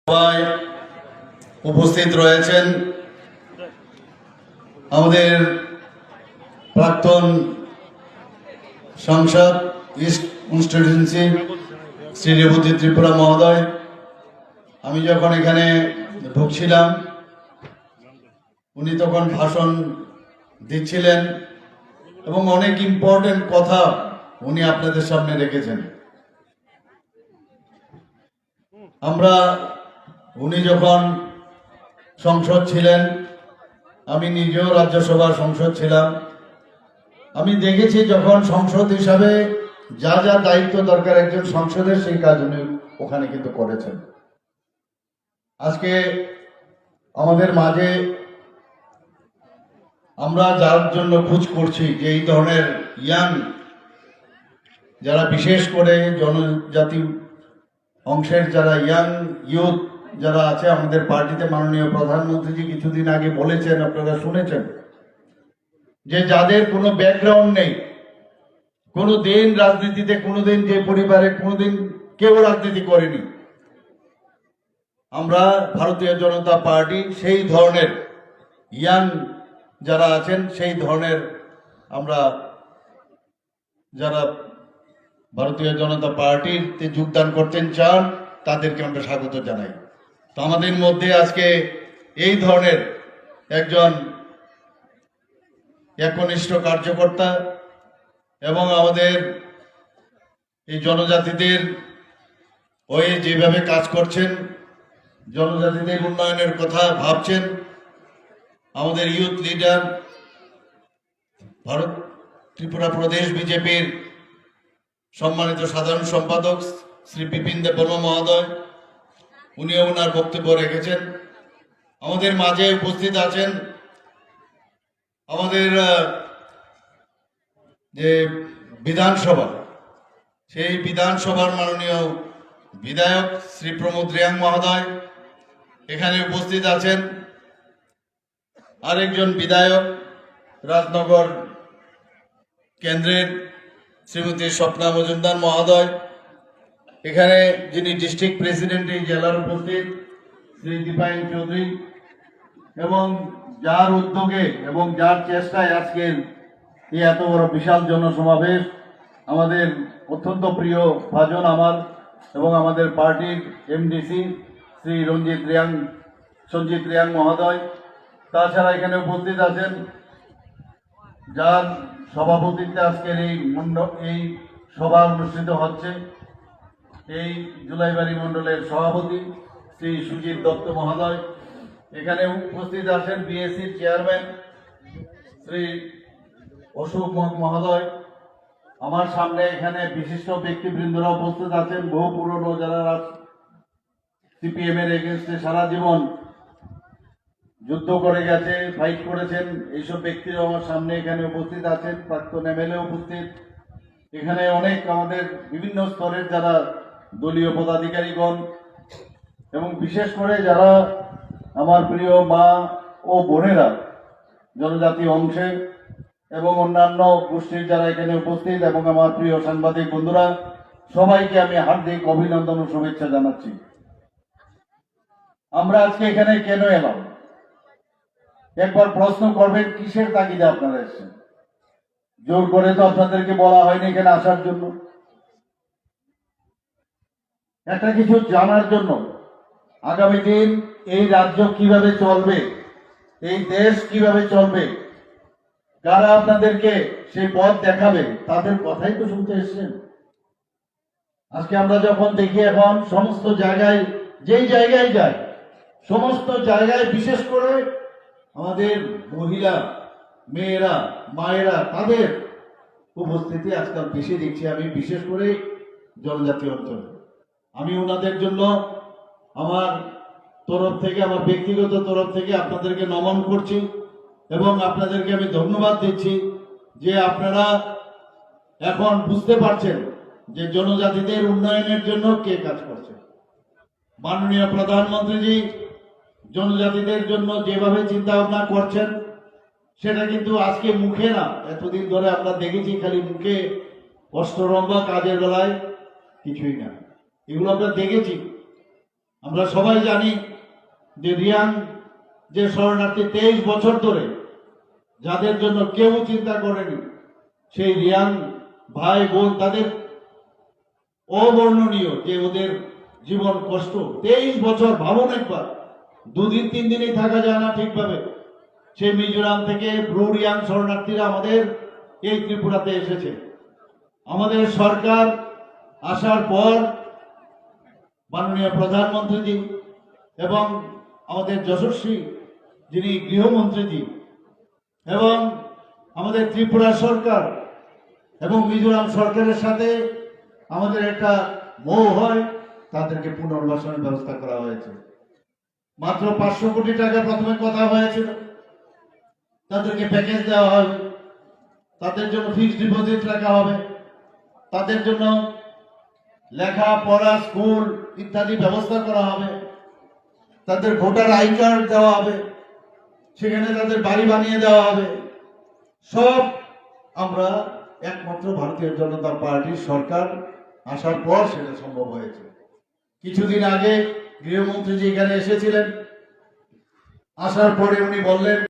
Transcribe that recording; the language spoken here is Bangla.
সবাই উপস্থিত রয়েছেন আমাদের প্রাক্তন সাংসদ ইস্ট কনস্টিটিউয়েন্সি শ্রী রেবতী ত্রিপুরা মহোদয়। আমি যখন এখানে ঢুকছিলাম উনি তখন ভাষণ দিচ্ছিলেন এবং অনেক ইম্পর্টেন্ট কথা উনি আপনাদের সামনে রেখেছেন। উনি যখন সংসদ ছিলেন, আমি নিজেও রাজ্যসভার সংসদ ছিলাম, আমি দেখেছি যখন সংসদ হিসাবে যা যা দায়িত্ব দরকার একজন সংসদের সেই কাজ উনি ওখানে কিন্তু করেছেন। আজকে আমাদের মাঝে আমরা যার জন্য খোঁজ করছি যে এই ধরনের ইয়াং যারা, বিশেষ করে জনজাতি অংশের যারা ইয়াং ইউথ যারা আছে আমাদের পার্টিতে, মাননীয় প্রধানমন্ত্রীজি কিছুদিন আগে বলেছেন, আপনারা শুনেছেন, যে যাদের কোনো ব্যাকগ্রাউন্ড নেই, কোনো দিন রাজনীতিতে, কোনোদিন যে পরিবারে কোনোদিন কেউ রাজনীতি করেনি, আমরা ভারতীয় জনতা পার্টি সেই ধরনের ইয়াং যারা আছেন, সেই ধরনের আমরা যারা ভারতীয় জনতা পার্টিতে যোগদান করতেন চান তাদেরকে আমরা স্বাগত জানাই। তো আমাদের মধ্যে আজকে এই ধরনের একজন একনিষ্ঠ কার্যকর্তা এবং আমাদের এই জনজাতিদের হয়ে যেভাবে কাজ করছেন, জনজাতিদের উন্নয়নের কথা ভাবছেন, আমাদের ইউথ লিডার, ভারত ত্রিপুরা প্রদেশ বিজেপির সম্মানিত সাধারণ সম্পাদক শ্রী বিপিন দেববর্মা মহোদয়, উনিও ওনার বক্তব্য রেখেছেন। আমাদের মাঝে উপস্থিত আছেন আমাদের যে বিধানসভা, সেই বিধানসভার মাননীয় বিধায়ক শ্রী প্রমোদ রিয়াং মহোদয়, এখানে উপস্থিত আছেন আরেকজন বিধায়ক রাজনগর কেন্দ্রের শ্রীমতী স্বপ্না মজুমদার মহোদয়, এখানে যিনি ডিস্ট্রিক্ট প্রেসিডেন্ট এই জেলার উপস্থিত শ্রী দীপায়ন চৌধুরী, এবং যার উদ্যোগে এবং যার চেষ্টায় আজকের এই এত বড় বিশাল জনসমাবেশ, আমাদের অত্যন্ত প্রিয় ভাজন আমার এবং আমাদের পার্টির এমডিসি শ্রী সঞ্জিত রিয়াং মহোদয়, তাছাড়া এখানে উপস্থিত আছেন যার সভাপতিত্বে আজকের এই সভা অনুষ্ঠিত হচ্ছে, এই জুলাইবাড়ি মণ্ডলের সভাপতি শ্রী সুজিত দত্ত মহোদয়, এখানে উপস্থিত আছেন বিএসসির চেয়ারম্যান শ্রী অশোক মহোদয়, আমার সামনে এখানে বিশিষ্ট ব্যক্তিবৃন্দরা উপস্থিত আছেন, বহু পুরনো যারা সিপিএম এর এগেনস্টে সারা জীবন যুদ্ধ করে গেছে, ফাইট করেছেন, এইসব ব্যক্তিরা আমার সামনে এখানে উপস্থিত আছেন, প্রাক্তন এমএলএ উপস্থিত, এখানে অনেক আমাদের বিভিন্ন স্তরের যারা দলীয় পদাধিকারীগণ, এবং বিশেষ করে যারা আমার প্রিয় মা ও বোনেরা জনজাতি অংশে এবং অন্যান্য গোষ্ঠীর যারা এখানে উপস্থিত, এবং আমার প্রিয় সাংবাদিক বন্ধুরা, সবাইকে আমি হার্দিক অভিনন্দন ও শুভেচ্ছা জানাচ্ছি। আমরা আজকে এখানে কেন এলাম? একবার প্রশ্ন করবেন, কিসের তাগিদে আপনারা এসেছেন? জোর করে তো আপনাদেরকে বলা হয়নি এখানে আসার জন্য, একটা কিছু জানার জন্য, আগামী দিন এই রাজ্য কিভাবে চলবে, এই দেশ কিভাবে চলবে, কারা আপনাদেরকে সেই পথ দেখাবে, তাদের কথাই তো শুনতে এসেছেন। আজকে আমরা যখন দেখি এখন সমস্ত জায়গায়, যেই জায়গায় যাই, সমস্ত জায়গায় বিশেষ করে আমাদের মহিলা, মেয়েরা, মায়েরা, তাদের উপস্থিতি আজকাল বেশি দেখছি আমি, বিশেষ করে জনজাতি অঞ্চলে। আমি ওনাদের জন্য আমার তরফ থেকে, আমার ব্যক্তিগত তরফ থেকে আপনাদেরকে নমন করছি এবং আপনাদেরকে আমি ধন্যবাদ দিচ্ছি যে আপনারা এখন বুঝতে পারছেন যে জনজাতিদের উন্নয়নের জন্য কে কাজ করছে। মাননীয় প্রধানমন্ত্রীজি জনজাতিদের জন্য যেভাবে চিন্তা ভাবনা করছেন, সেটা কিন্তু আজকে মুখে না, এতদিন ধরে আমরা দেখেছি খালি মুখে অষ্টরম্ভা, কাজের বেলায় কিছুই না, এগুলো আমরা দেখেছি। আমরা সবাই জানি যে রিয়াং যে শরণার্থী 23 বছর ধরে যাদের জন্য কেউ চিন্তা করেনি, সেই রিয়াং ভাই বোন তাদের অবর্ণনীয় যে ওদের জীবন কষ্ট। 23 বছর, ভাবুন একবার, 2 দিন 3 দিনই থাকা যায় না ঠিকভাবে। সেই মিজোরাম থেকে ব্রু রিয়াং শরণার্থীরা আমাদের এই ত্রিপুরাতে এসেছে। আমাদের সরকার আসার পর মাননীয় প্রধানমন্ত্রীজি এবং আমাদের যশস্বী যিনি গৃহমন্ত্রীজি এবং আমাদের ত্রিপুরা সরকার এবং মিজোরাম সরকারের সাথে আমাদের একটা মৌ হয়, তাদেরকে পুনর্বাসনের ব্যবস্থা করা হয়েছে। মাত্র 500 কোটি টাকা প্রথমে কথা হয়েছিল, তাদেরকে প্যাকেজ দেওয়া হবে, তাদের জন্য ফিক্সড ডিপোজিট রাখা হবে, তাদের জন্য লেখাপড়া স্কুল ইত্যাদি ব্যবস্থা করা হবে, তাদের ভোটার আই কার্ড দেওয়া হবে, সেখানে তাদের বাড়ি বানিয়ে দেওয়া হবে। সব আমরা একমাত্র ভারতীয় জনতা পার্টির সরকার আসার পর সেটা সম্ভব হয়েছে। কিছুদিন আগে গৃহমন্ত্রী এখানে এসেছিলেন, আসার পরে উনি বললেন